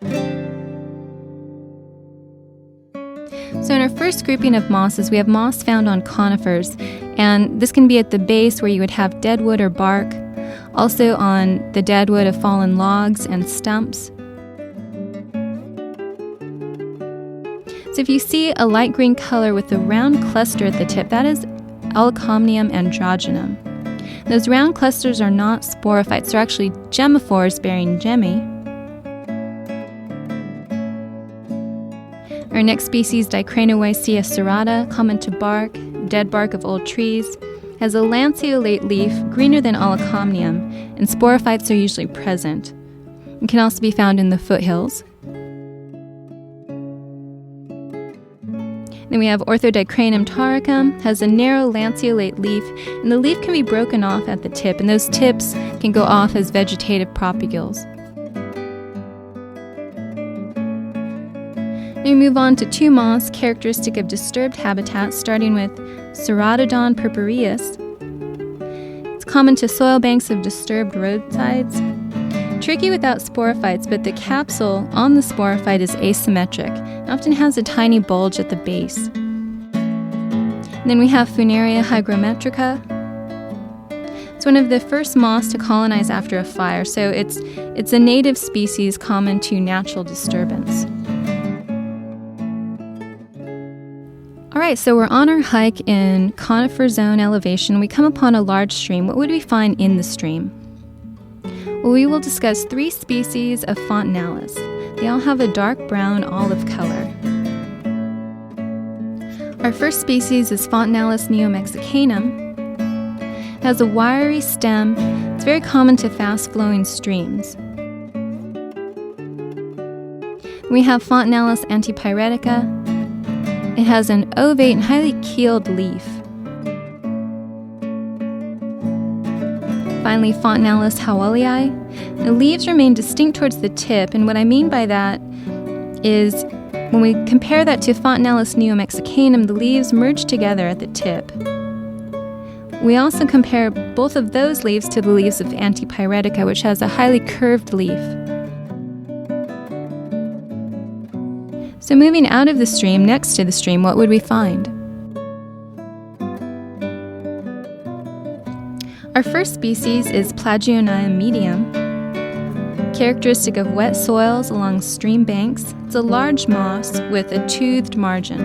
So in our first grouping of mosses, we have moss found on conifers, and this can be at the base where you would have dead wood or bark, also on the dead wood of fallen logs and stumps. So if you see a light green color with a round cluster at the tip, that is Alicomnium androgenum. Those round clusters are not sporophytes, they're actually gemmophores bearing gemmi. Our next species, Dicranoidea serrata, common to bark, dead bark of old trees, has a lanceolate leaf greener than Alicomnium, and sporophytes are usually present. It can also be found in the foothills. Then we have Orthodicranum tauricum, has a narrow lanceolate leaf, and the leaf can be broken off at the tip, and those tips can go off as vegetative propagules. We move on to two moths characteristic of disturbed habitats, starting with Ceratodon purpureus. It's common to soil banks of disturbed roadsides. Tricky without sporophytes, but the capsule on the sporophyte is asymmetric and often has a tiny bulge at the base. And then we have Funaria hygrometrica. It's one of the first moths to colonize after a fire, so it's a native species common to natural disturbance. Alright, so we're on our hike in conifer zone elevation. We come upon a large stream. What would we find in the stream? Well, we will discuss three species of Fontanalis. They all have a dark brown olive color. Our first species is Fontanalis neomexicanum. It has a wiry stem. It's very common to fast-flowing streams. We have Fontanalis antipyretica. It has an ovate and highly keeled leaf. Finally, Fontanalis howellii. The leaves remain distinct towards the tip, and what I mean by that is when we compare that to Fontanalis neomexicanum, the leaves merge together at the tip. We also compare both of those leaves to the leaves of antipyretica, which has a highly curved leaf. So moving out of the stream, next to the stream, what would we find? Our first species is Plagionium medium, characteristic of wet soils along stream banks. It's a large moss with a toothed margin.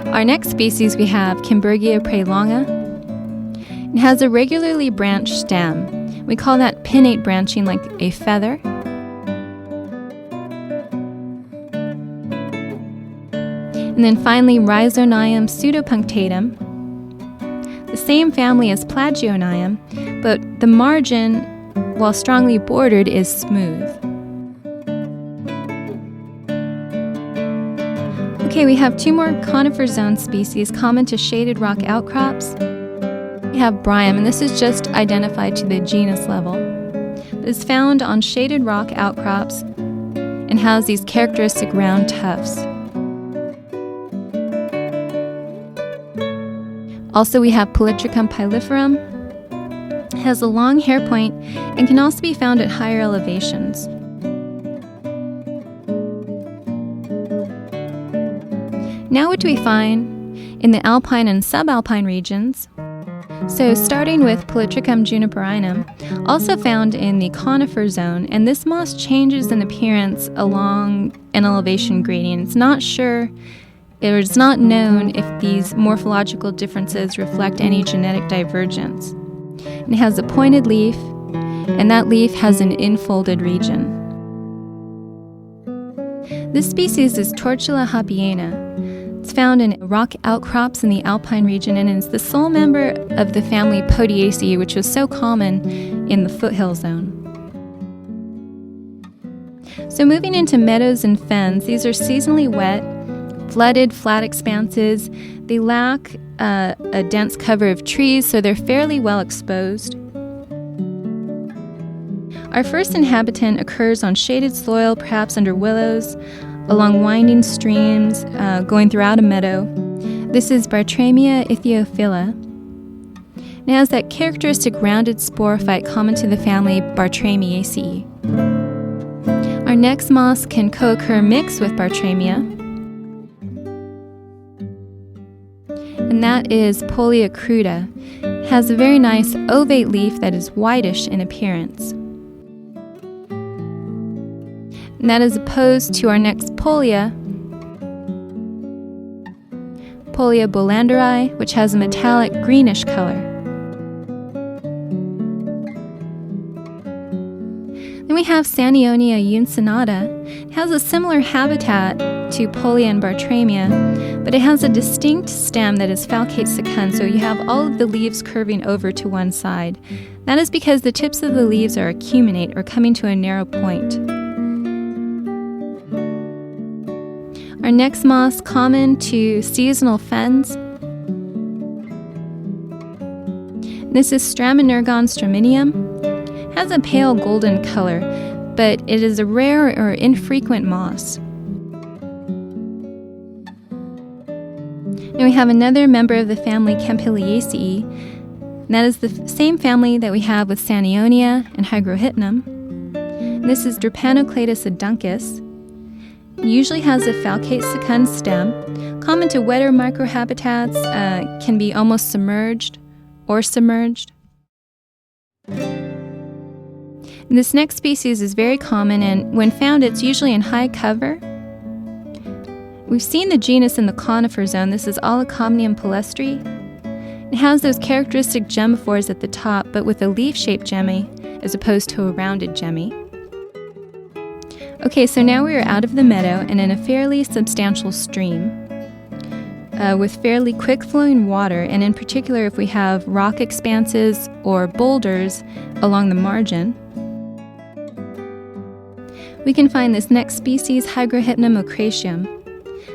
Our next species we have Kimbergia praelonga. It has a regularly branched stem. We call that pinnate branching, like a feather. And then finally, Rhizonium pseudopunctatum. The same family as Plagionium, but the margin, while strongly bordered, is smooth. Okay, we have two more conifer zone species common to shaded rock outcrops. We have Bryum, and this is just identified to the genus level. It's found on shaded rock outcrops and has these characteristic round tufts. Also, we have Polytrichum pileferum. It has a long hair point and can also be found at higher elevations. Now what do we find in the alpine and subalpine regions? So starting with Polytrichum juniperinum, also found in the conifer zone, and this moss changes in appearance along an elevation gradient. It's not known if these morphological differences reflect any genetic divergence. And it has a pointed leaf, and that leaf has an infolded region. This species is Tortula hapiena. It's found in rock outcrops in the alpine region, and is the sole member of the family Podiaceae, which was so common in the foothill zone. So moving into meadows and fens, these are seasonally wet, flooded, flat expanses. They lack a dense cover of trees, so they're fairly well exposed. Our first inhabitant occurs on shaded soil, perhaps under willows, along winding streams, going throughout a meadow. This is Bartramia ethiophila. It has that characteristic rounded sporophyte common to the family Bartramiaceae. Our next moss can co-occur mixed with Bartramia, and that is Pollia cruda. It has a very nice ovate leaf that is whitish in appearance. And that is opposed to our next Pollia, Pollia Bollanderi, which has a metallic greenish color. Then we have Sanionia uncinata. It has a similar habitat to Pollia and Bartramia, but it has a distinct stem that is falcate secund, so you have all of the leaves curving over to one side. That is because the tips of the leaves are acuminate, or coming to a narrow point. Our next moss, common to seasonal fens. This is Stramenergon straminium. It has a pale golden color, but it is a rare or infrequent moss. And we have another member of the family Campylliaceae, and that is the same family that we have with Sanionia and Hygrohypnum. And this is Drepanocladus aduncus. It usually has a falcate secund stem. Common to wetter microhabitats, can be almost submerged or submerged. And this next species is very common, and when found, it's usually in high cover. We've seen the genus in the conifer zone. This is Olecomnium palestri. It has those characteristic gemmiphores at the top, but with a leaf-shaped gemmy as opposed to a rounded gemmy. Okay, so now we are out of the meadow and in a fairly substantial stream with fairly quick-flowing water, and in particular if we have rock expanses or boulders along the margin. We can find this next species, Hygrohypnum ocratium.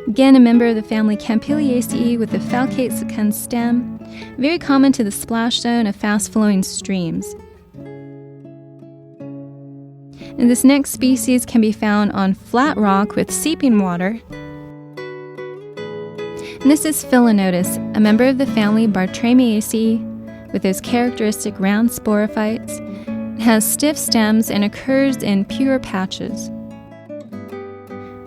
Again, a member of the family Campylliaceae with a falcate secund stem, very common to the splash zone of fast-flowing streams. And this next species can be found on flat rock with seeping water. And this is Philanotus, a member of the family Bartramiaceae with those characteristic round sporophytes. It has stiff stems and occurs in pure patches.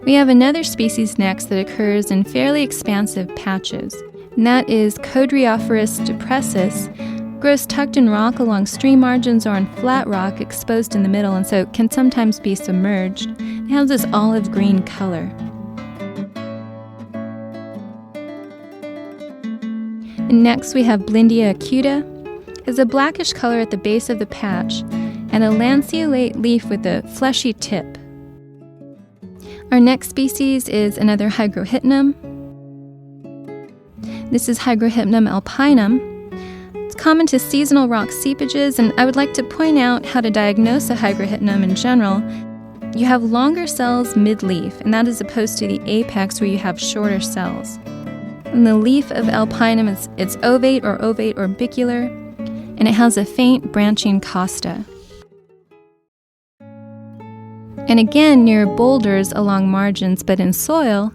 We have another species next that occurs in fairly expansive patches, and that is Codriophorus depressus. Grows tucked in rock along stream margins or on flat rock exposed in the middle, and so it can sometimes be submerged. It has this olive green color. And next we have Blindia acuta. It has a blackish color at the base of the patch and a lanceolate leaf with a fleshy tip. Our next species is another Hygrohypnum. This is Hygrohypnum alpinum. It's common to seasonal rock seepages, and I would like to point out how to diagnose a Hygrohypnum in general. You have longer cells mid-leaf, and that is opposed to the apex where you have shorter cells. And the leaf of alpinum is ovate or orbicular, and it has a faint branching costa. And again, near boulders along margins, but in soil,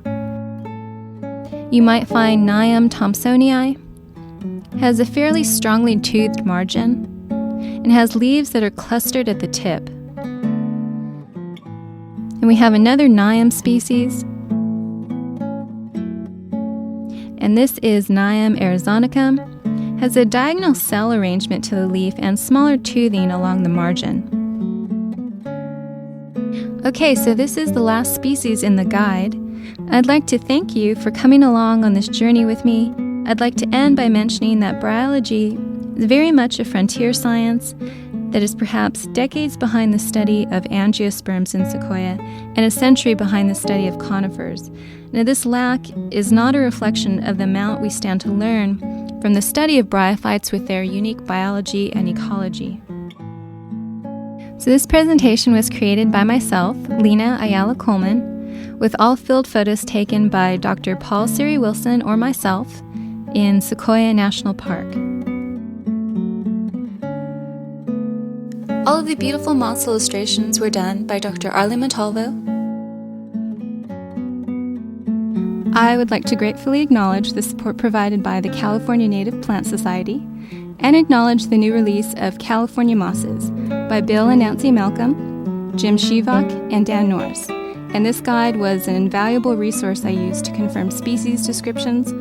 you might find Nium thomsonii. It has a fairly strongly toothed margin, and has leaves that are clustered at the tip. And we have another Nium species, and this is Nium arizonicum. It has a diagonal cell arrangement to the leaf and smaller toothing along the margin. Okay, so this is the last species in the guide. I'd like to thank you for coming along on this journey with me. I'd like to end by mentioning that bryology is very much a frontier science that is perhaps decades behind the study of angiosperms in sequoia and a century behind the study of conifers. Now, this lack is not a reflection of the amount we stand to learn from the study of bryophytes with their unique biology and ecology. So this presentation was created by myself, Lena Ayala Coleman, with all field photos taken by Dr. Paul Siri Wilson or myself in Sequoia National Park. All of the beautiful moss illustrations were done by Dr. Arlie Montalvo. I would like to gratefully acknowledge the support provided by the California Native Plant Society and acknowledge the new release of California Mosses by Bill and Nancy Malcolm, Jim Shivak, and Dan Norris. And this guide was an invaluable resource I used to confirm species descriptions,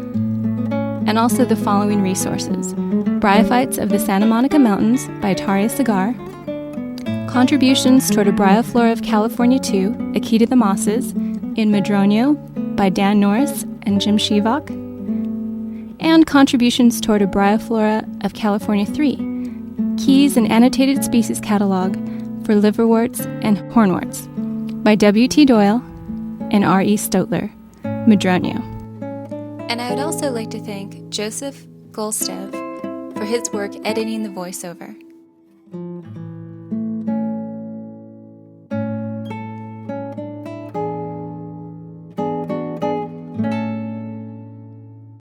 and also the following resources: Bryophytes of the Santa Monica Mountains by Taria Segar, Contributions toward a Bryoflora of California 2, A Key to the Mosses, in Madronio by Dan Norris and Jim Shivak, and Contributions toward a Bryoflora of California 3, Keys and Annotated Species Catalog for Liverworts and Hornworts by W.T. Doyle and R.E. Stotler, Madronio. And I would also like to thank Joseph Golstev for his work editing the voiceover.